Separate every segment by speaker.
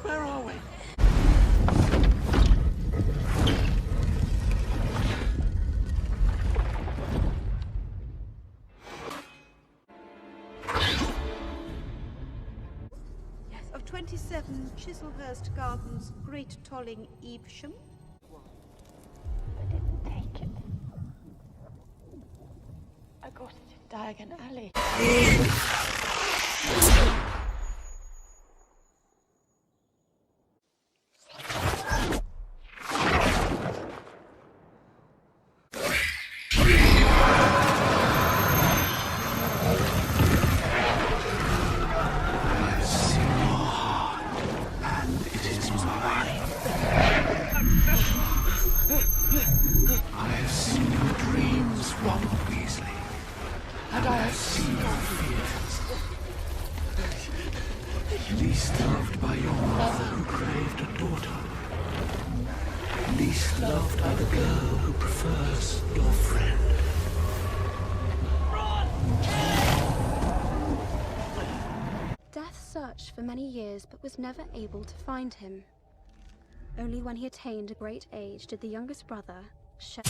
Speaker 1: Where are we?
Speaker 2: Of 27 Chislehurst Gardens, Great Tolling, Evesham.
Speaker 3: I didn't take it. I got it in Diagon Alley.
Speaker 1: Least loved by your mother who craved a daughter. Least loved by the girl who prefers your friend.
Speaker 4: Death searched for many years but was never able to find him. Only when he attained a great age did the youngest brother shed.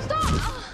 Speaker 4: Stop!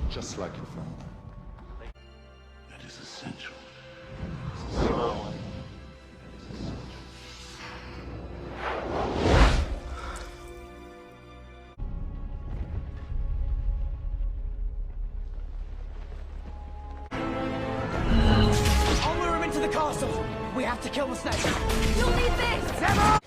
Speaker 5: Just like your father.
Speaker 1: That is essential.
Speaker 6: I'll lure him into the castle. We have to kill the snake.
Speaker 4: You'll need this!
Speaker 6: Emma!